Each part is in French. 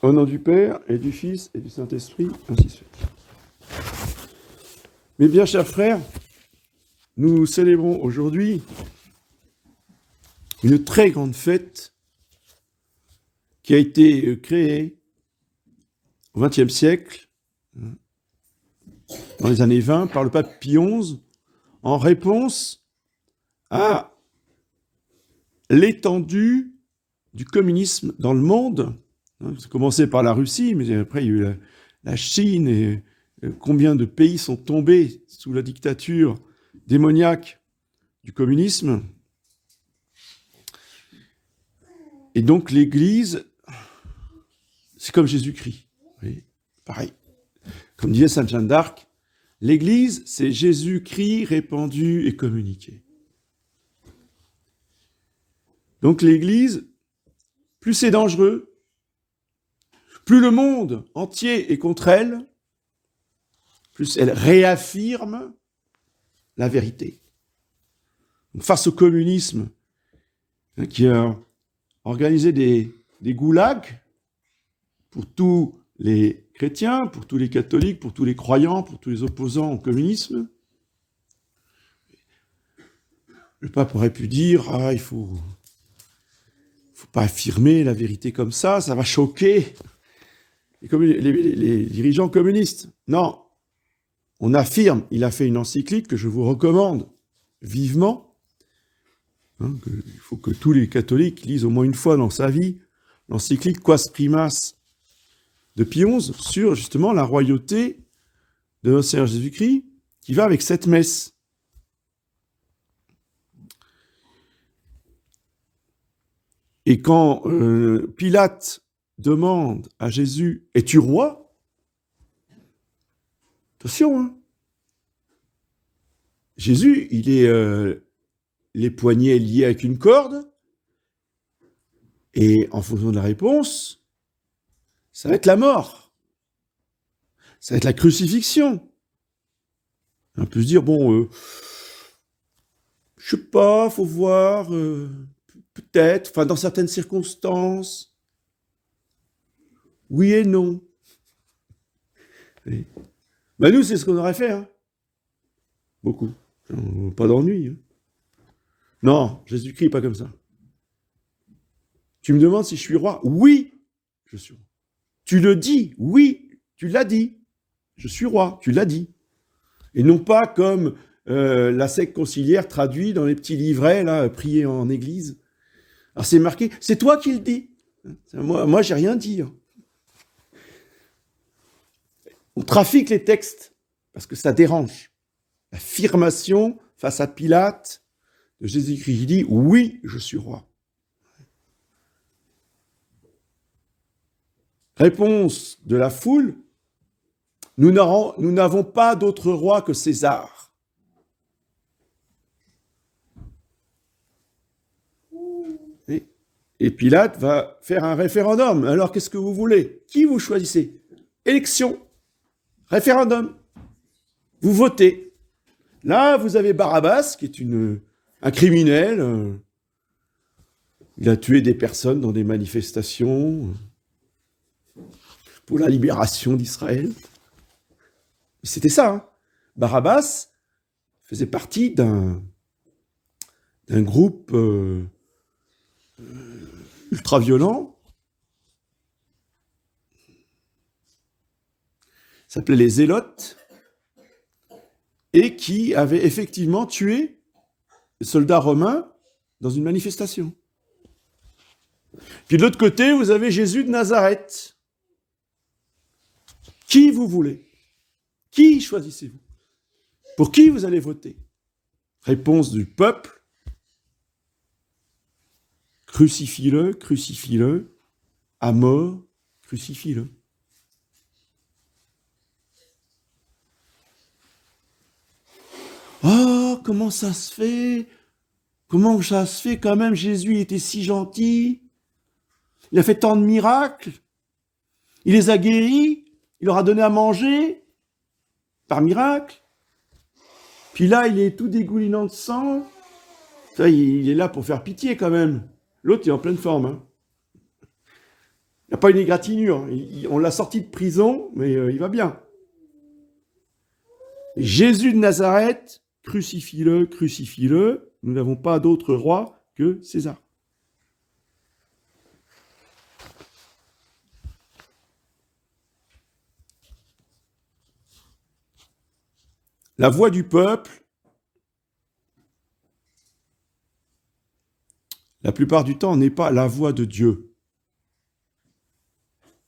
Au nom du Père, et du Fils, et du Saint-Esprit, ainsi soit. Mes bien chers frères, nous célébrons aujourd'hui une très grande fête qui a été créée au XXe siècle, dans les années 20, par le pape Pie XI, en réponse à l'étendue du communisme dans le monde. Ça a commencé par la Russie, mais après il y a eu la Chine, et combien de pays sont tombés sous la dictature démoniaque du communisme. Et donc l'Église, c'est comme Jésus-Christ. Oui, pareil. Comme disait Sainte Jeanne d'Arc, l'Église, c'est Jésus-Christ répandu et communiqué. Donc l'Église, plus c'est dangereux, plus le monde entier est contre elle, plus elle réaffirme la vérité. Donc, face au communisme, qui a organisé des goulags pour tous les chrétiens, pour tous les catholiques, pour tous les croyants, pour tous les opposants au communisme, le pape aurait pu dire « Ah, il faut pas affirmer la vérité comme ça va choquer les dirigeants communistes. » Non, on affirme, il a fait une encyclique que je vous recommande vivement. Il faut que tous les catholiques lisent au moins une fois dans sa vie l'encyclique Quas Primas de Pie XI sur justement la royauté de notre Seigneur Jésus-Christ qui va avec cette messe. Et quand Pilate demande à Jésus « Es-tu roi ?» Attention, hein. Jésus, il est les poignets liés avec une corde, et en fonction de la réponse, ça va être la mort. Ça va être la crucifixion. On peut se dire, bon, je sais pas, faut voir, peut-être, enfin dans certaines circonstances, oui et non. Et, ben nous, c'est ce qu'on aurait fait, hein. Beaucoup. Pas d'ennui. Hein. Non, Jésus-Christ n'est pas comme ça. Tu me demandes si je suis roi ? Oui, je suis roi. Tu le dis ? Oui, tu l'as dit. Je suis roi, tu l'as dit. Et non pas comme la secte conciliaire traduit dans les petits livrets, là, priés en église. Alors c'est marqué, c'est toi qui le dis. Moi j'ai rien dit. Hein. On trafique les textes parce que ça dérange. L'affirmation face à Pilate de Jésus-Christ, il dit « Oui, je suis roi ». Réponse de la foule, nous n'avons pas d'autre roi que César. Et Pilate va faire un référendum. Alors, qu'est-ce que vous voulez ? Qui vous choisissez ? Élection, référendum. Vous votez. Là, vous avez Barabbas, qui est un criminel. Il a tué des personnes dans des manifestations pour la libération d'Israël. C'était ça. Hein. Barabbas faisait partie d'un groupe ultra-violent. Ça s'appelait les Zélotes. Et qui avait effectivement tué des soldats romains dans une manifestation. Puis de l'autre côté, vous avez Jésus de Nazareth. Qui vous voulez ? Qui choisissez-vous ? Pour qui vous allez voter ? Réponse du peuple. Crucifie-le, crucifie-le, à mort, crucifie-le. Oh, comment ça se fait ? Comment ça se fait quand même ? Jésus était si gentil. Il a fait tant de miracles. Il les a guéris. Il leur a donné à manger. Par miracle. Puis là, il est tout dégoulinant de sang. Ça, il est là pour faire pitié quand même. L'autre, il est en pleine forme. Hein. n'a pas une égratignure. On l'a sorti de prison, mais il va bien. Jésus de Nazareth, crucifie-le, crucifie-le. Nous n'avons pas d'autre roi que César. La voix du peuple, la plupart du temps, n'est pas la voix de Dieu.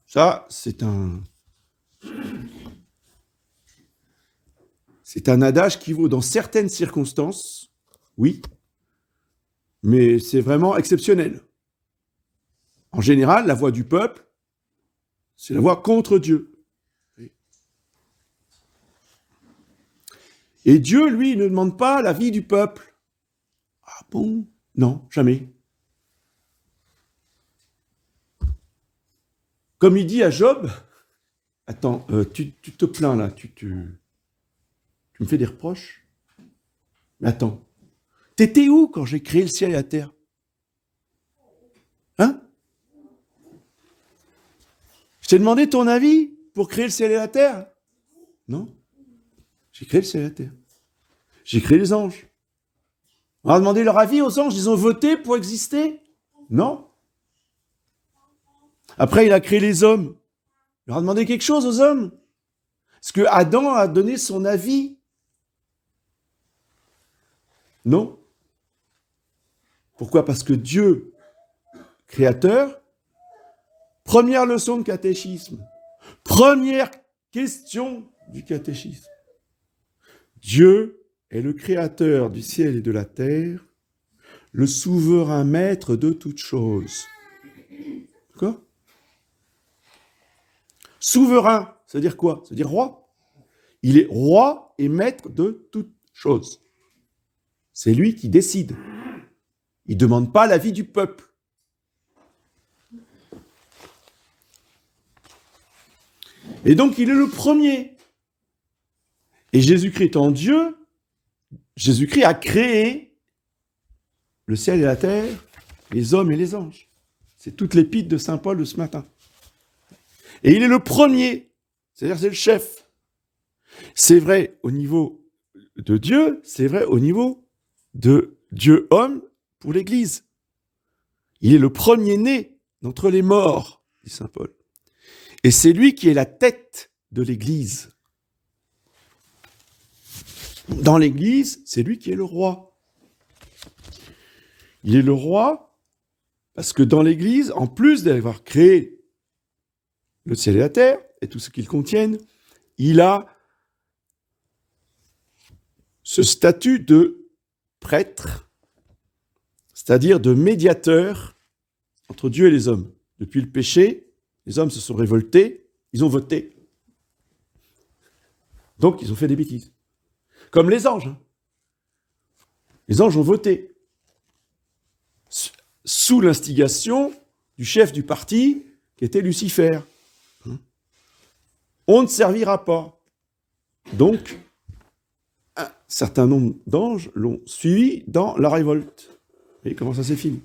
Ça, c'est un adage qui vaut dans certaines circonstances, oui, mais c'est vraiment exceptionnel. En général, la voix du peuple, c'est la voix contre Dieu. Et Dieu, lui, ne demande pas l'avis du peuple. Ah bon? Non, jamais. Comme il dit à Job, attends, tu te plains là, tu me fais des reproches? Mais attends, t'étais où quand j'ai créé le ciel et la terre? Hein? Je t'ai demandé ton avis pour créer le ciel et la terre? Non. J'ai créé le ciel et la terre. J'ai créé les anges. On a demandé leur avis aux anges, ils ont voté pour exister? Non. Après, il a créé les hommes. Il leur a demandé quelque chose aux hommes. Est-ce que Adam a donné son avis? Non. Pourquoi? Parce que Dieu, créateur, première leçon de catéchisme, première question du catéchisme. Dieu est le créateur du ciel et de la terre, le souverain maître de toutes choses. D'accord? Souverain, ça veut dire quoi? Ça veut dire roi. Il est roi et maître de toutes choses. C'est lui qui décide. Il ne demande pas l'avis du peuple. Et donc, il est le premier. Et Jésus-Christ étant Dieu, Jésus-Christ a créé le ciel et la terre, les hommes et les anges. C'est toute l'épître de Saint Paul de ce matin. Et il est le premier, c'est-à-dire c'est le chef. C'est vrai au niveau de Dieu, c'est vrai au niveau de Dieu-homme pour l'Église. Il est le premier-né d'entre les morts, dit Saint Paul. Et c'est lui qui est la tête de l'Église. Dans l'Église, c'est lui qui est le roi. Il est le roi parce que dans l'Église, en plus d'avoir créé le ciel et la terre et tout ce qu'ils contiennent, il a ce statut de prêtre, c'est-à-dire de médiateur entre Dieu et les hommes. Depuis le péché, les hommes se sont révoltés, ils ont voté. Donc, ils ont fait des bêtises. Comme les anges. Les anges ont voté. Sous l'instigation du chef du parti, qui était Lucifer. On ne servira pas. Donc, un certain nombre d'anges l'ont suivi dans la révolte. Vous voyez comment ça s'est fini?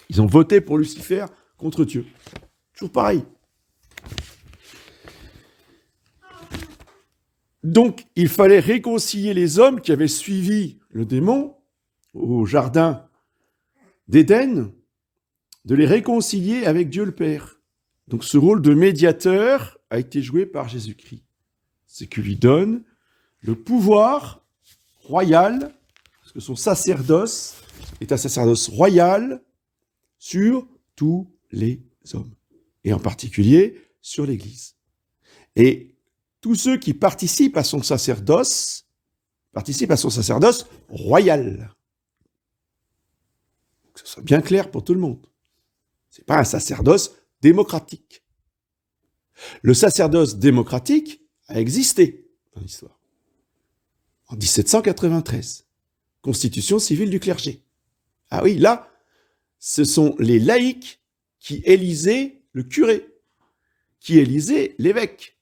Ils ont voté pour Lucifer contre Dieu. Toujours pareil. Donc, il fallait réconcilier les hommes qui avaient suivi le démon au jardin d'Éden, de les réconcilier avec Dieu le Père. Donc, ce rôle de médiateur a été joué par Jésus-Christ. C'est qu'il lui donne le pouvoir royal, parce que son sacerdoce est un sacerdoce royal sur tous les hommes, et en particulier sur l'Église. Et tous ceux qui participent à son sacerdoce royal. Que ce soit bien clair pour tout le monde. Ce n'est pas un sacerdoce démocratique. Le sacerdoce démocratique a existé dans l'histoire. En 1793, Constitution civile du clergé. Ah oui, là, ce sont les laïcs qui élisaient le curé, qui élisaient l'évêque.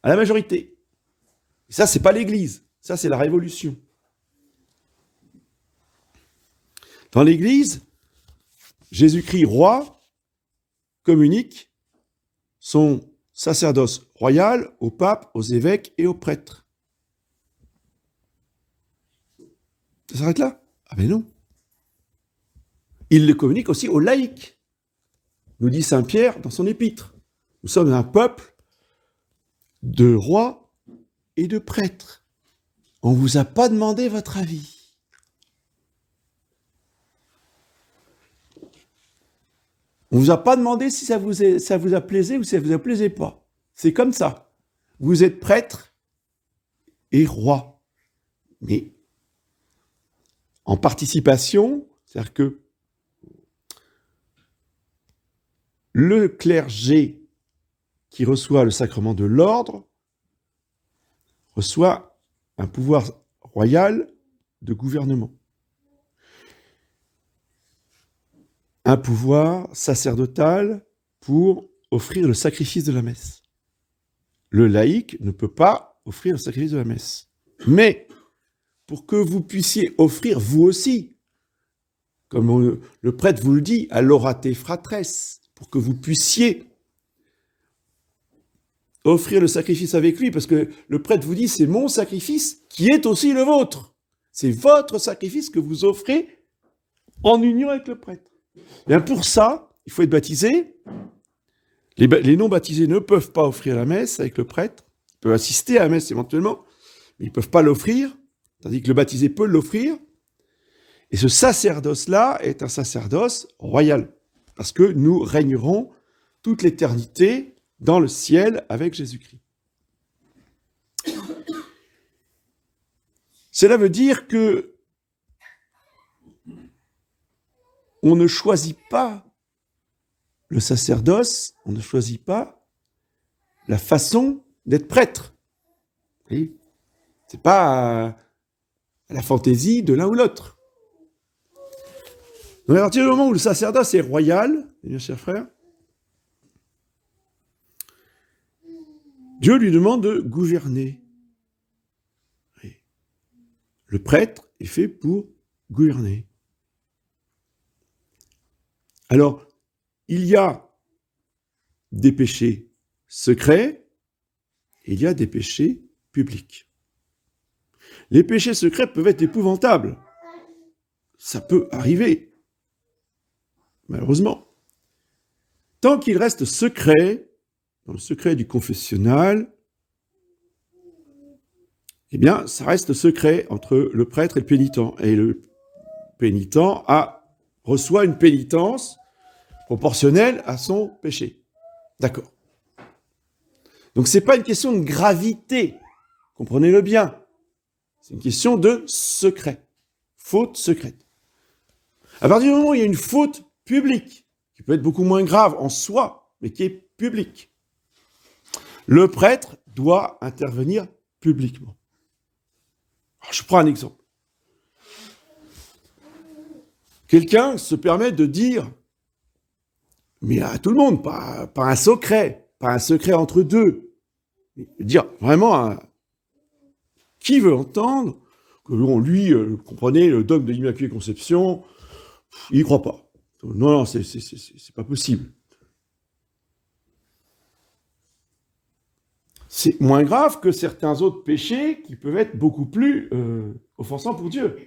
À la majorité. Et ça, c'est pas l'Église. Ça, c'est la Révolution. Dans l'Église, Jésus-Christ, roi, communique son sacerdoce royal au pape, aux évêques et aux prêtres. Ça s'arrête là? Ah ben non. Il le communique aussi aux laïcs, nous dit saint Pierre dans son épître. Nous sommes un peuple de rois et de prêtres. On ne vous a pas demandé votre avis. On ne vous a pas demandé si ça vous a plaisé ou si ça vous a plaisé pas. C'est comme ça. Vous êtes prêtre et roi. Mais en participation, c'est-à-dire que le clergé qui reçoit le sacrement de l'ordre reçoit un pouvoir royal de gouvernement. Un pouvoir sacerdotal pour offrir le sacrifice de la messe. Le laïc ne peut pas offrir le sacrifice de la messe. Mais pour que vous puissiez offrir vous aussi, comme le prêtre vous le dit, à l'orate fratres, pour que vous puissiez offrir le sacrifice avec lui, parce que le prêtre vous dit, c'est mon sacrifice qui est aussi le vôtre. C'est votre sacrifice que vous offrez en union avec le prêtre. Bien pour ça, il faut être baptisé. Les non-baptisés ne peuvent pas offrir la messe avec le prêtre. Ils peuvent assister à la messe éventuellement, mais ils ne peuvent pas l'offrir, tandis que le baptisé peut l'offrir. Et ce sacerdoce-là est un sacerdoce royal, parce que nous régnerons toute l'éternité dans le ciel avec Jésus-Christ. Cela veut dire que on ne choisit pas le sacerdoce, on ne choisit pas la façon d'être prêtre. Ce n'est pas à la fantaisie de l'un ou l'autre. Donc à partir du moment où le sacerdoce est royal, mes chers frères, Dieu lui demande de gouverner. Le prêtre est fait pour gouverner. Alors, il y a des péchés secrets et il y a des péchés publics. Les péchés secrets peuvent être épouvantables. Ça peut arriver, malheureusement. Tant qu'il reste secret, dans le secret du confessionnal, eh bien, ça reste secret entre le prêtre et le pénitent. Et le pénitent reçoit une pénitence proportionnelle à son péché. D'accord. Donc, ce n'est pas une question de gravité, comprenez-le bien. C'est une question de secret, faute secrète. À partir du moment où il y a une faute publique, qui peut être beaucoup moins grave en soi, mais qui est publique, le prêtre doit intervenir publiquement. Alors, je prends un exemple. Quelqu'un se permet de dire, mais à tout le monde, pas un secret entre deux, dire vraiment qui veut entendre que lui, comprenez, le dogme de l'Immaculée Conception, il n'y croit pas. Non, c'est pas possible. C'est moins grave que certains autres péchés qui peuvent être beaucoup plus offensants pour Dieu,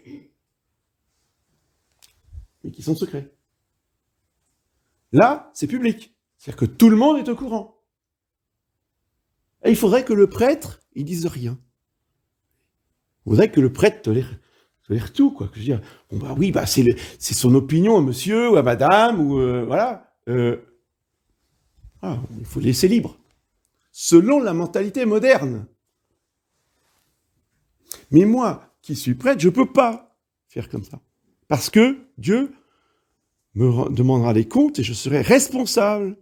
mais qui sont secrets. Là, c'est public. C'est-à-dire que tout le monde est au courant. Et il faudrait que le prêtre, il dise rien. Il faudrait que le prêtre tolère tout, quoi. Que je veux dire, bon, bah oui, bah c'est son opinion à monsieur ou à madame, ou voilà. Il faut laisser libre. Selon la mentalité moderne. Mais moi, qui suis prêtre, je ne peux pas faire comme ça. Parce que Dieu me demandera les comptes et je serai responsable.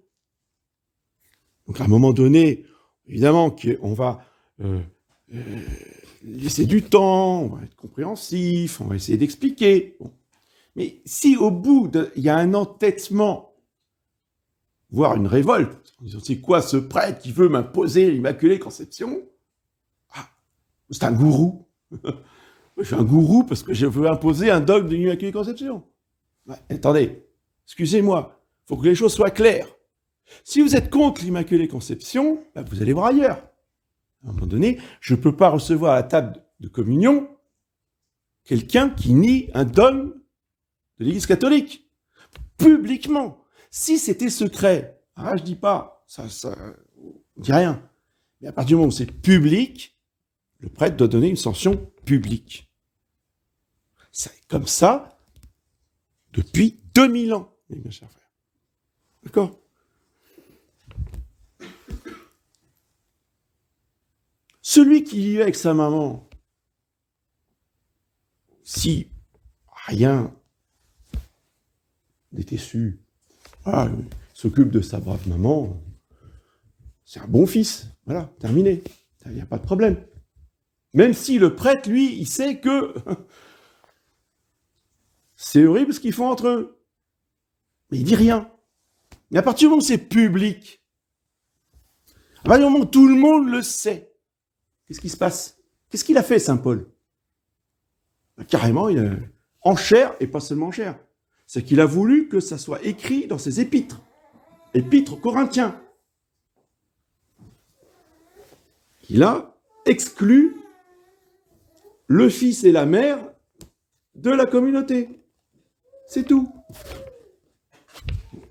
Donc à un moment donné, évidemment, on va laisser du temps, on va être compréhensif, on va essayer d'expliquer. Bon. Mais si au bout, il y a un entêtement, voire une révolte, en disant, c'est quoi ce prêtre qui veut m'imposer l'Immaculée Conception? Ah, c'est un gourou. Je suis un gourou parce que je veux imposer un dogme de l'Immaculée Conception. Ouais, attendez, Excusez-moi, il faut que les choses soient claires. Si vous êtes contre l'Immaculée Conception, vous allez voir ailleurs. À un moment donné, je ne peux pas recevoir à la table de communion quelqu'un qui nie un dogme de l'Église catholique, publiquement. Si c'était secret, je ne dis pas, ça ne dit rien. Mais à partir du moment où c'est public, le prêtre doit donner une sanction publique. C'est comme ça depuis 2000 ans, mes chers frères. D'accord ? Celui qui vivait avec sa maman, si rien n'était su, il s'occupe de sa brave maman, c'est un bon fils. Voilà, terminé. Il n'y a pas de problème. Même si le prêtre, lui, il sait que c'est horrible ce qu'ils font entre eux. Mais il dit rien. Mais à partir du moment où c'est public, à partir du moment où tout le monde le sait, qu'est-ce qui se passe ? Qu'est-ce qu'il a fait, saint Paul ? Carrément, il a en chair, et pas seulement en chair. C'est qu'il a voulu que ça soit écrit dans ses épîtres. Épîtres aux Corinthiens. Il a exclu le fils et la mère de la communauté. C'est tout.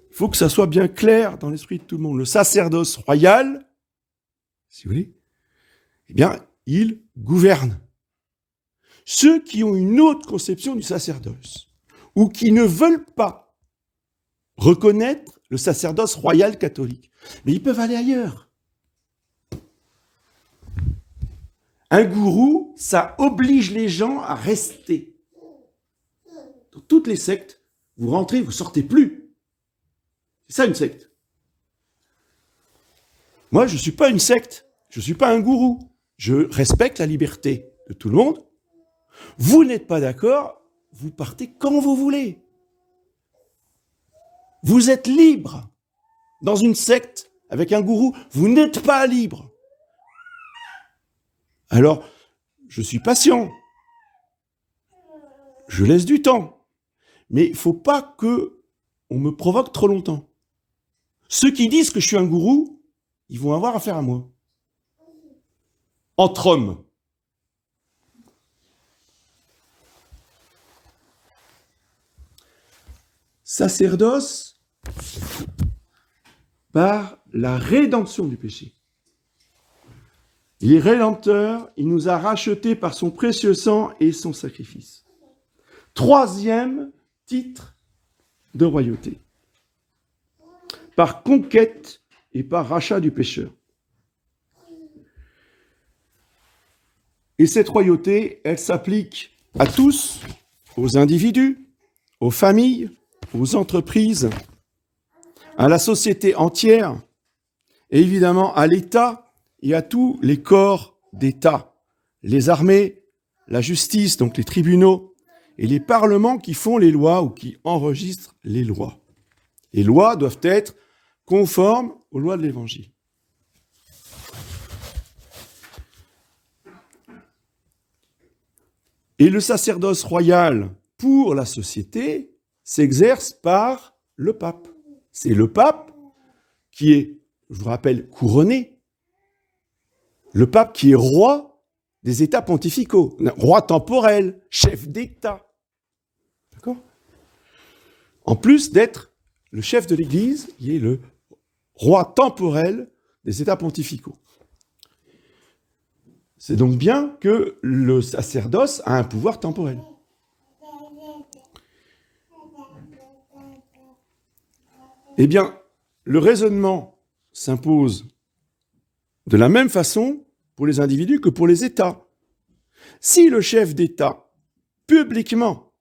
Il faut que ça soit bien clair dans l'esprit de tout le monde. Le sacerdoce royal, si vous voulez, eh bien, il gouverne. Ceux qui ont une autre conception du sacerdoce, ou qui ne veulent pas reconnaître le sacerdoce royal catholique, mais ils peuvent aller ailleurs. Un gourou, ça oblige les gens à rester. Dans toutes les sectes, vous rentrez, vous sortez plus. C'est ça une secte. Moi, je ne suis pas une secte, je ne suis pas un gourou. Je respecte la liberté de tout le monde. Vous n'êtes pas d'accord, vous partez quand vous voulez. Vous êtes libre. Dans une secte, avec un gourou, vous n'êtes pas libre. Alors, je suis patient. Je laisse du temps. Mais il ne faut pas qu'on me provoque trop longtemps. Ceux qui disent que je suis un gourou, ils vont avoir affaire à moi. Entre hommes. Sacerdoce par la rédemption du péché. Il est rédempteur, il nous a rachetés par son précieux sang et son sacrifice. Troisième titre de royauté. Par conquête et par rachat du pécheur. Et cette royauté, elle s'applique à tous, aux individus, aux familles, aux entreprises, à la société entière, et évidemment à l'État et à tous les corps d'État, les armées, la justice, donc les tribunaux, et les parlements qui font les lois ou qui enregistrent les lois. Les lois doivent être conformes aux lois de l'Évangile. Et le sacerdoce royal pour la société s'exerce par le pape. C'est le pape qui est, je vous rappelle, couronné. Le pape qui est roi des États pontificaux, roi temporel, chef d'État. D'accord ? En plus d'être le chef de l'Église, il est le roi temporel des États pontificaux. C'est donc bien que le sacerdoce a un pouvoir temporel. Eh bien, le raisonnement s'impose de la même façon pour les individus que pour les États. Si le chef d'État, publiquement,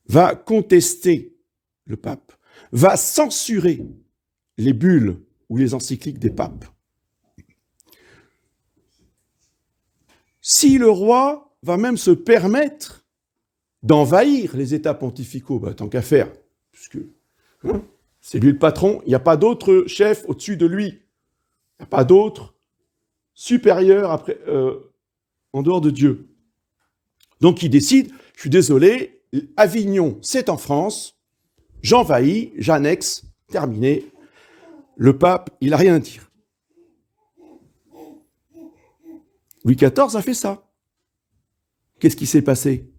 va contester le pape, va censurer les bulles ou les encycliques des papes, si le roi va même se permettre d'envahir les États pontificaux, tant qu'à faire, puisque c'est lui le patron, il n'y a pas d'autre chef au-dessus de lui, il n'y a pas d'autre supérieur après, en dehors de Dieu. Donc il décide, je suis désolé, Avignon, c'est en France, j'envahis, j'annexe, terminé. Le pape, il n'a rien à dire. Louis XIV a fait ça. Qu'est-ce qui s'est passé?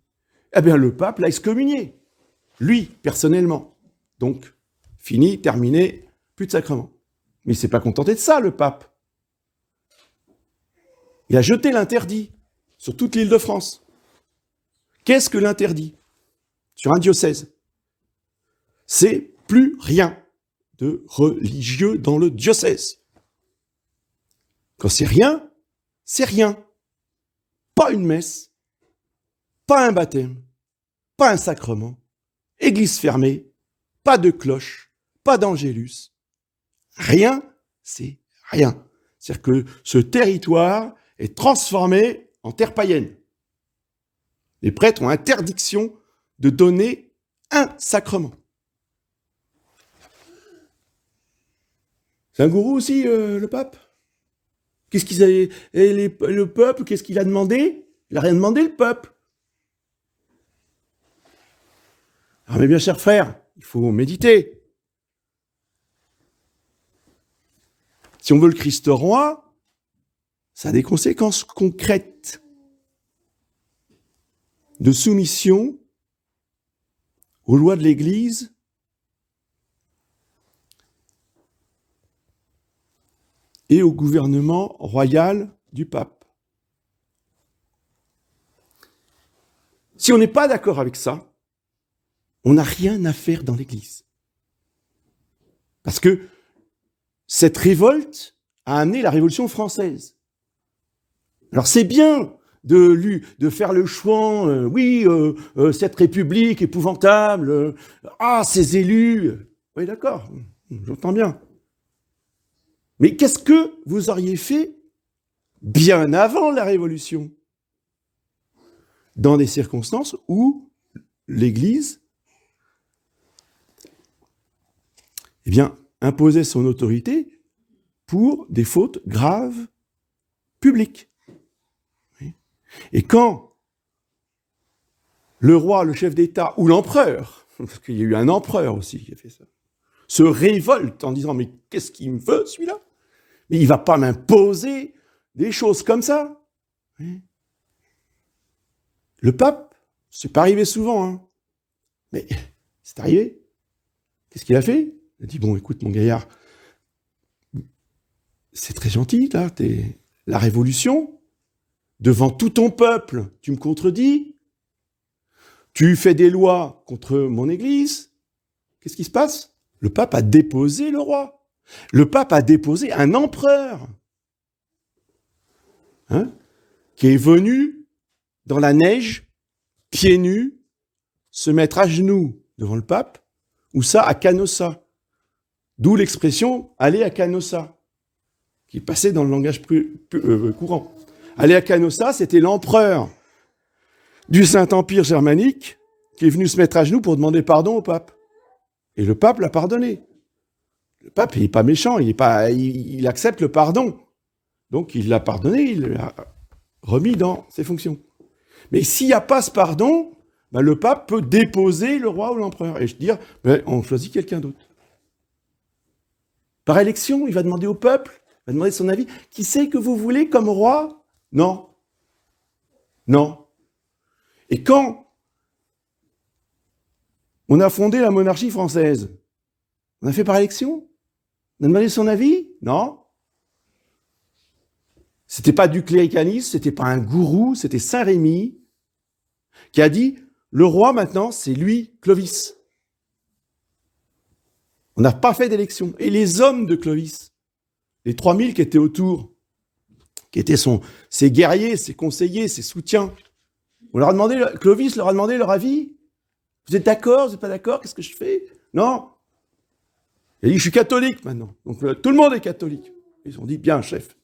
Eh bien, le pape l'a excommunié. Lui, personnellement. Donc, fini, terminé, plus de sacrement. Mais il ne s'est pas contenté de ça, le pape. Il a jeté l'interdit sur toute l'île de France. Qu'est-ce que l'interdit sur un diocèse? C'est plus rien de religieux dans le diocèse. Quand c'est rien, c'est rien. Pas une messe, pas un baptême, pas un sacrement, église fermée, pas de cloche, pas d'angélus. Rien, c'est rien. C'est-à-dire que ce territoire est transformé en terre païenne. Les prêtres ont interdiction de donner un sacrement. C'est un gourou aussi, le pape? Qu'est-ce qu'ils avaient... Et le peuple, qu'est-ce qu'il a demandé? Il n'a rien demandé, le peuple. Alors, mes bien chers frères, il faut méditer. Si on veut le Christ roi, ça a des conséquences concrètes de soumission aux lois de l'Église et au gouvernement royal du pape. Si on n'est pas d'accord avec ça, on n'a rien à faire dans l'Église. Parce que cette révolte a amené la Révolution française. Alors c'est bien de faire le chouan, cette République épouvantable, ces élus. Oui, d'accord, j'entends bien. Mais qu'est-ce que vous auriez fait bien avant la Révolution, dans des circonstances où l'Église imposait son autorité pour des fautes graves publiques. Et quand le roi, le chef d'État ou l'empereur, parce qu'il y a eu un empereur aussi qui a fait ça, se révolte en disant « mais qu'est-ce qu'il me veut celui-là ? Mais il ne va pas m'imposer des choses comme ça. » Le pape, c'est pas arrivé souvent, hein, mais c'est arrivé. Qu'est-ce qu'il a fait? Il a dit « bon, écoute, mon gaillard, c'est très gentil, là, la révolution, devant tout ton peuple, tu me contredis, tu fais des lois contre mon église, qu'est-ce qui se passe? Le pape a déposé le roi. Le pape a déposé un empereur, qui est venu dans la neige, pieds nus, se mettre à genoux devant le pape, ou ça à Canossa. D'où l'expression « aller à Canossa », qui passait dans le langage courant. Aller à Canossa, c'était l'empereur du Saint-Empire germanique qui est venu se mettre à genoux pour demander pardon au pape. Et le pape l'a pardonné. Le pape, il n'est pas méchant, il accepte le pardon. Donc il l'a pardonné, il l'a remis dans ses fonctions. Mais s'il n'y a pas ce pardon, le pape peut déposer le roi ou l'empereur et dire on choisit quelqu'un d'autre. Par élection, il va demander au peuple, il va demander son avis. Qui c'est que vous voulez comme roi? Non. Non. Et quand on a fondé la monarchie française, on a fait par élection? On a demandé son avis? Non. C'était pas du cléricalisme, c'était pas un gourou, c'était Saint Rémy qui a dit le roi maintenant, c'est lui, Clovis. On n'a pas fait d'élection. Et les hommes de Clovis, les 3000 qui étaient autour, qui étaient ses guerriers, ses conseillers, ses soutiens, Clovis leur a demandé leur avis. Vous êtes d'accord? Vous n'êtes pas d'accord? Qu'est-ce que je fais? Non. Il a dit, je suis catholique maintenant. Donc tout le monde est catholique. Ils ont dit, bien, chef.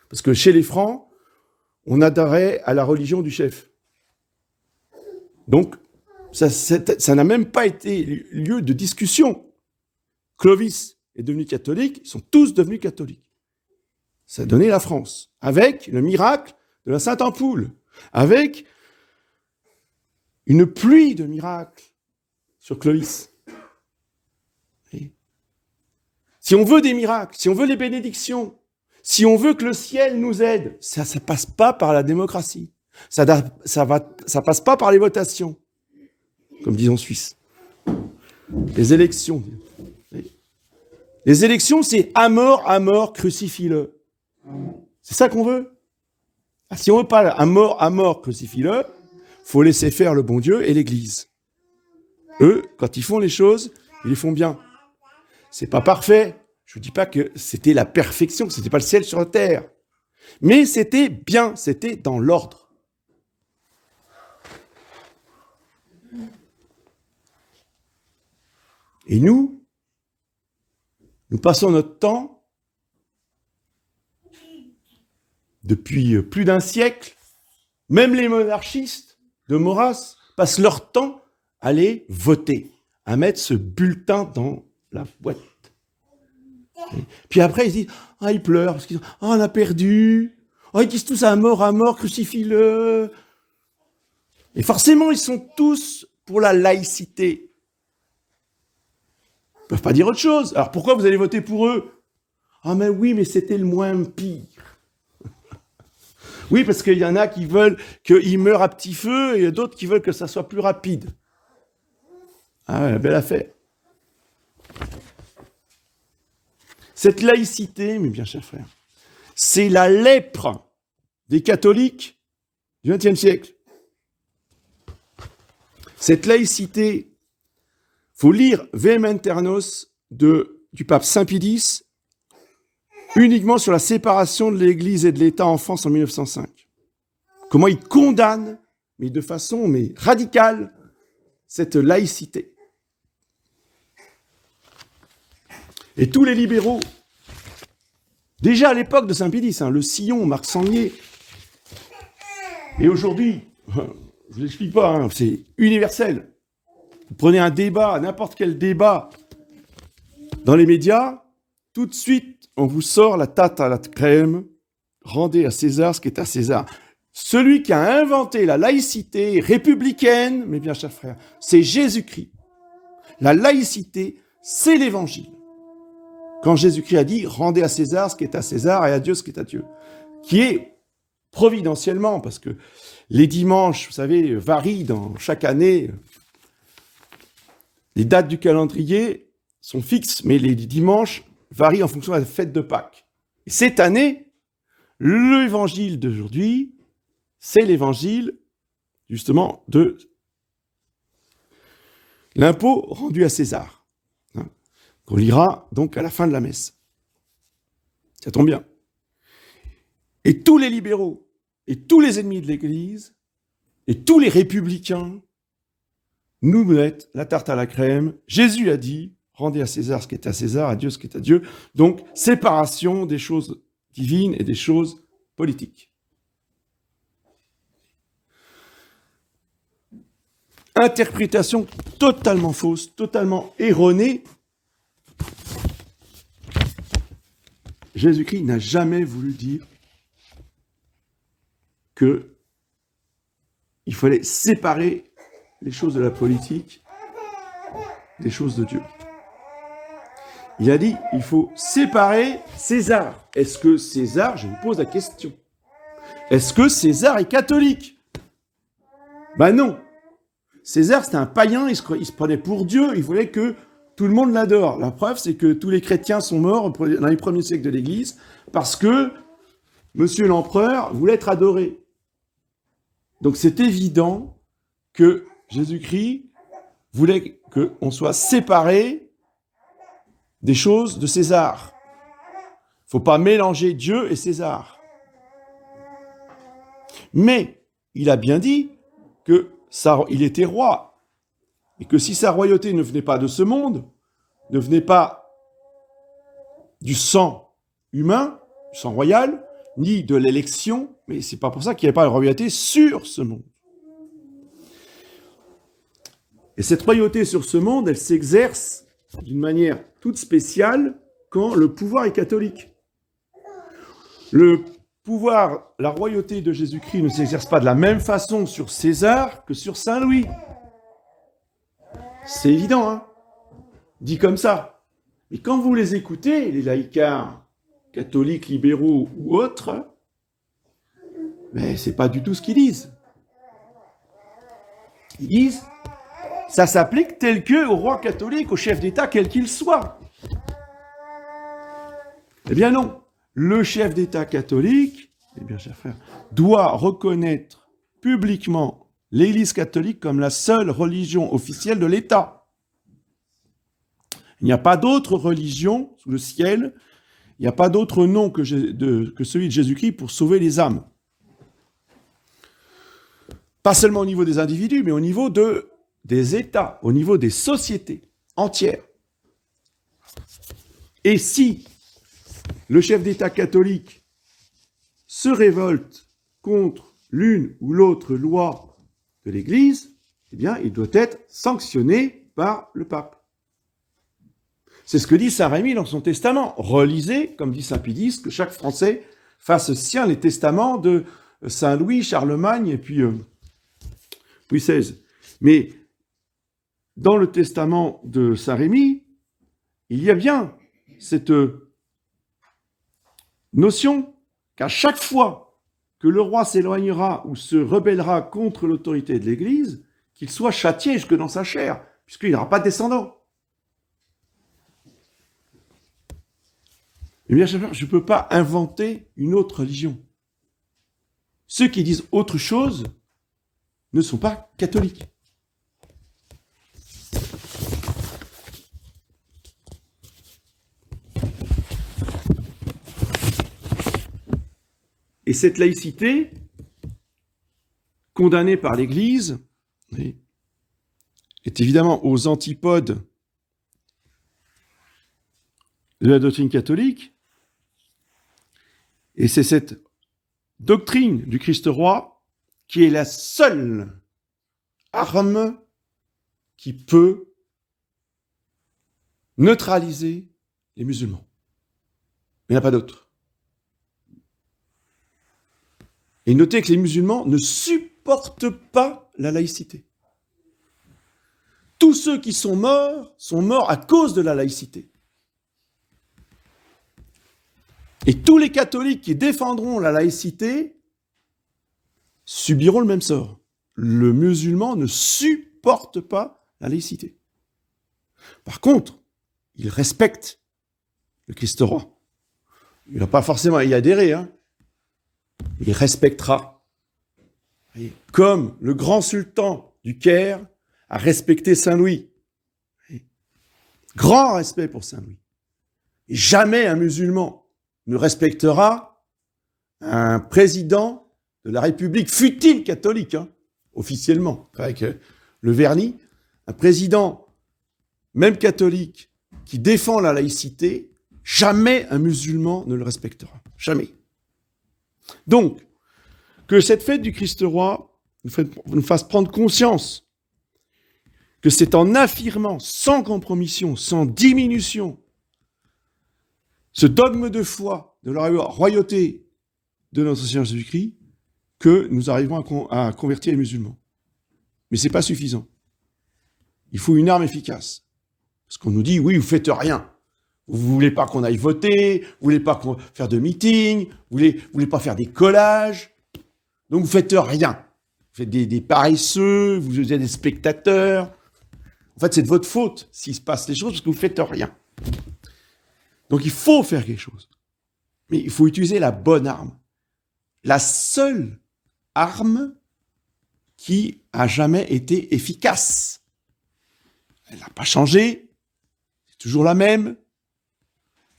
Parce que chez les Francs, on adhérait à la religion du chef. Donc, ça n'a même pas été lieu de discussion. Clovis est devenu catholique, ils sont tous devenus catholiques. Ça a donné la France, avec le miracle de la Sainte Ampoule, avec une pluie de miracles sur Clovis. Si on veut des miracles, si on veut les bénédictions, si on veut que le ciel nous aide, ça passe pas par la démocratie. Ça passe pas par les votations, comme disent en Suisse. Les élections. Les élections, c'est à mort, crucifie-le. C'est ça qu'on veut. Ah, si on veut pas à mort, crucifie-le, faut laisser faire le bon Dieu et l'Église. Eux, quand ils font les choses, ils les font bien. C'est pas parfait. Je vous dis pas que c'était la perfection, que c'était pas le ciel sur la terre. Mais c'était bien, c'était dans l'ordre. Et nous passons notre temps, depuis plus d'un siècle, même les monarchistes de Maurras passent leur temps à aller voter, à mettre ce bulletin dans la boîte. Puis après, ils disent « Ah, ils pleurent, parce qu'ils disent « Ah, on a perdu. Ah, ils disent tous à mort, crucifie-le. » Et forcément, ils sont tous pour la laïcité. Ils ne peuvent pas dire autre chose. Alors pourquoi vous allez voter pour eux? Ah mais oui, mais c'était le moins pire. Oui, parce qu'il y en a qui veulent qu'ils meurent à petit feu et d'autres qui veulent que ça soit plus rapide. Ah ouais, belle affaire. Cette laïcité, mes bien chers frères, c'est la lèpre des catholiques du XXe siècle. Cette laïcité, faut lire Vehementernos du pape Saint Pie X, uniquement sur la séparation de l'Église et de l'État en France en 1905. Comment il condamne, mais de façon radicale, cette laïcité. Et tous les libéraux, déjà à l'époque de Saint Pie X, le Sillon, Marc Sangnier, et aujourd'hui, je ne vous l'explique pas, c'est universel. Vous prenez un débat, n'importe quel débat dans les médias, tout de suite, on vous sort la tarte à la crème, rendez à César ce qui est à César. Celui qui a inventé la laïcité républicaine, mes bien chers frères, c'est Jésus-Christ. La laïcité, c'est l'Évangile. Quand Jésus-Christ a dit « Rendez à César ce qui est à César et à Dieu ce qui est à Dieu », qui est providentiellement, parce que les dimanches, vous savez, varient dans chaque année. Les dates du calendrier sont fixes, mais les dimanches varient en fonction de la fête de Pâques. Et cette année, l'évangile d'aujourd'hui, c'est l'évangile, justement, de l'impôt rendu à César, qu'on lira donc à la fin de la messe. Ça tombe bien. Et tous les libéraux, et tous les ennemis de l'Église, et tous les républicains, nous mettent la tarte à la crème. Jésus a dit, rendez à César ce qui est à César, à Dieu ce qui est à Dieu. Donc, séparation des choses divines et des choses politiques. Interprétation totalement fausse, totalement erronée. Jésus-Christ n'a jamais voulu dire qu'il fallait séparer les choses de la politique des choses de Dieu. Il a dit, il faut séparer César. Est-ce que César, je vous pose la question, est-ce que César est catholique? Ben non. César, c'était un païen, il se prenait pour Dieu, il voulait que tout le monde l'adore. La preuve, c'est que tous les chrétiens sont morts dans les premiers siècles de l'Église parce que Monsieur l'Empereur voulait être adoré. Donc c'est évident que Jésus-Christ voulait qu'on soit séparé des choses de César. Il ne faut pas mélanger Dieu et César. Mais il a bien dit qu'il était roi, et que si sa royauté ne venait pas de ce monde, ne venait pas du sang humain, du sang royal, ni de l'élection, mais c'est pas pour ça qu'il n'y avait pas de royauté sur ce monde. Et cette royauté sur ce monde, elle s'exerce d'une manière toute spéciale quand le pouvoir est catholique. Le pouvoir, la royauté de Jésus-Christ ne s'exerce pas de la même façon sur César que sur Saint-Louis. C'est évident, hein? Dit comme ça. Mais quand vous les écoutez, les laïcards, catholiques, libéraux ou autres, mais c'est pas du tout ce qu'ils disent. Ils disent, ça s'applique tel que au roi catholique, au chef d'État, quel qu'il soit. Eh bien non. Le chef d'État catholique, eh bien, cher frère, doit reconnaître publiquement l'Église catholique comme la seule religion officielle de l'État. Il n'y a pas d'autre religion sous le ciel, il n'y a pas d'autre nom que celui de Jésus-Christ pour sauver les âmes. Pas seulement au niveau des individus, mais au niveau des États, au niveau des sociétés entières. Et si le chef d'État catholique se révolte contre l'une ou l'autre loi de l'Église, eh bien, il doit être sanctionné par le pape. C'est ce que dit saint Rémy dans son testament. Relisez, comme dit saint Pie, que chaque Français fasse sien les testaments de saint Louis, Charlemagne et puis XVI. Mais dans le testament de saint Rémy, il y a bien cette notion qu'à chaque fois que le roi s'éloignera ou se rebellera contre l'autorité de l'Église, qu'il soit châtié jusque dans sa chair, puisqu'il n'aura pas de descendant. Eh bien, je ne peux pas inventer une autre religion. Ceux qui disent autre chose ne sont pas catholiques. Et cette laïcité, condamnée par l'Église, est évidemment aux antipodes de la doctrine catholique. Et c'est cette doctrine du Christ roi qui est la seule arme qui peut neutraliser les musulmans. Il n'y en a pas d'autre. Et notez que les musulmans ne supportent pas la laïcité. Tous ceux qui sont morts à cause de la laïcité. Et tous les catholiques qui défendront la laïcité subiront le même sort. Le musulman ne supporte pas la laïcité. Par contre, il respecte le Christ roi. Il ne va pas forcément y adhérer, hein. Il respectera. Comme le grand sultan du Caire a respecté Saint Louis. Grand respect pour Saint Louis. Et jamais un musulman ne respectera un président de la République, fût-il catholique, hein, officiellement, avec le vernis, un président, même catholique, qui défend la laïcité, jamais un musulman ne le respectera. Jamais. Donc, que cette fête du Christ roi nous fasse prendre conscience que c'est en affirmant, sans compromission, sans diminution, ce dogme de foi de la royauté de notre Seigneur Jésus-Christ, que nous arriverons à convertir les musulmans. Mais ce n'est pas suffisant. Il faut une arme efficace. Parce qu'on nous dit, oui, vous ne faites rien. Vous ne voulez pas qu'on aille voter, vous ne voulez pas faire de meeting, vous ne voulez pas faire des collages. Donc vous ne faites rien. Vous faites des paresseux, vous êtes des spectateurs. En fait, c'est de votre faute s'il se passe les choses, parce que vous ne faites rien. Donc il faut faire quelque chose. Mais il faut utiliser la bonne arme. La seule arme qui a jamais été efficace. Elle n'a pas changé. C'est toujours la même.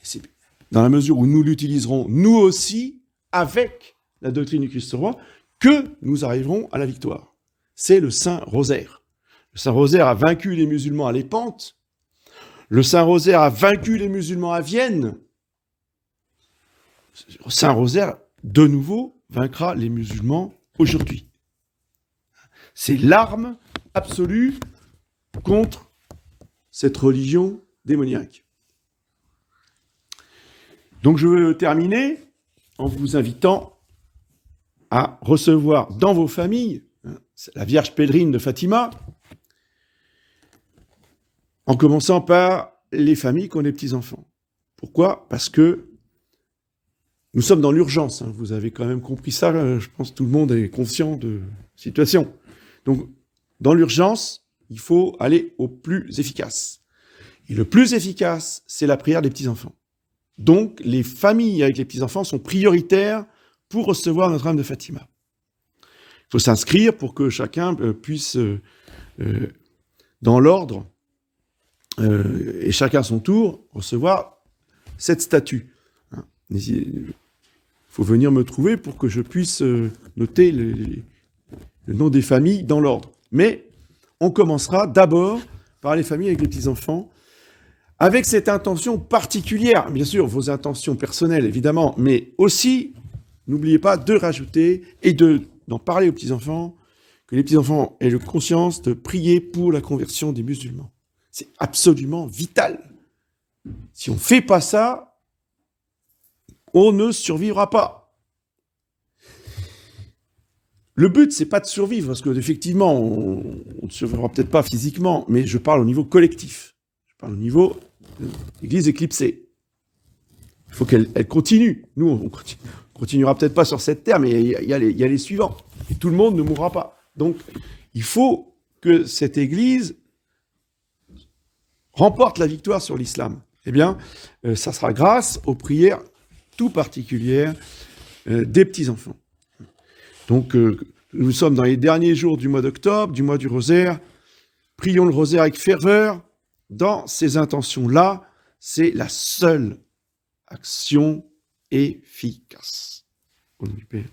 C'est dans la mesure où nous l'utiliserons, nous aussi, avec la doctrine du Christ roi, que nous arriverons à la victoire. C'est le Saint Rosaire. Le Saint Rosaire a vaincu les musulmans à Lépante. Le Saint Rosaire a vaincu les musulmans à Vienne. Saint Rosaire, de nouveau, vaincra les musulmans aujourd'hui. C'est l'arme absolue contre cette religion démoniaque. Donc je veux terminer en vous invitant à recevoir dans vos familles la Vierge pèlerine de Fatima, en commençant par les familles qui ont des petits-enfants. Pourquoi ? Parce que nous sommes dans l'urgence. Vous avez quand même compris ça. Je pense que tout le monde est conscient de la situation. Donc, dans l'urgence, il faut aller au plus efficace. Et le plus efficace, c'est la prière des petits-enfants. Donc, les familles avec les petits-enfants sont prioritaires pour recevoir Notre-Dame de Fatima. Il faut s'inscrire pour que chacun puisse, dans l'ordre, et chacun à son tour, recevoir cette statue. Il faut venir me trouver pour que je puisse noter le nom des familles dans l'ordre. Mais on commencera d'abord par les familles avec les petits-enfants, avec cette intention particulière, bien sûr, vos intentions personnelles, évidemment, mais aussi, n'oubliez pas de rajouter et d'en parler aux petits-enfants, que les petits-enfants aient la conscience de prier pour la conversion des musulmans. C'est absolument vital. Si on ne fait pas ça, on ne survivra pas. Le but, c'est pas de survivre, parce qu'effectivement, on ne survivra peut-être pas physiquement, mais je parle au niveau collectif. Je parle au niveau de l'Église éclipsée. Il faut qu'elle continue. Nous, on continuera peut-être pas sur cette terre, mais il y a les suivants. Et tout le monde ne mourra pas. Donc, il faut que cette Église remporte la victoire sur l'islam. Eh bien, ça sera grâce aux prières tout particulières des petits-enfants. Donc, nous sommes dans les derniers jours du mois d'octobre, du mois du rosaire. Prions le rosaire avec ferveur. Dans ces intentions-là, c'est la seule action efficace. Au nom du Père.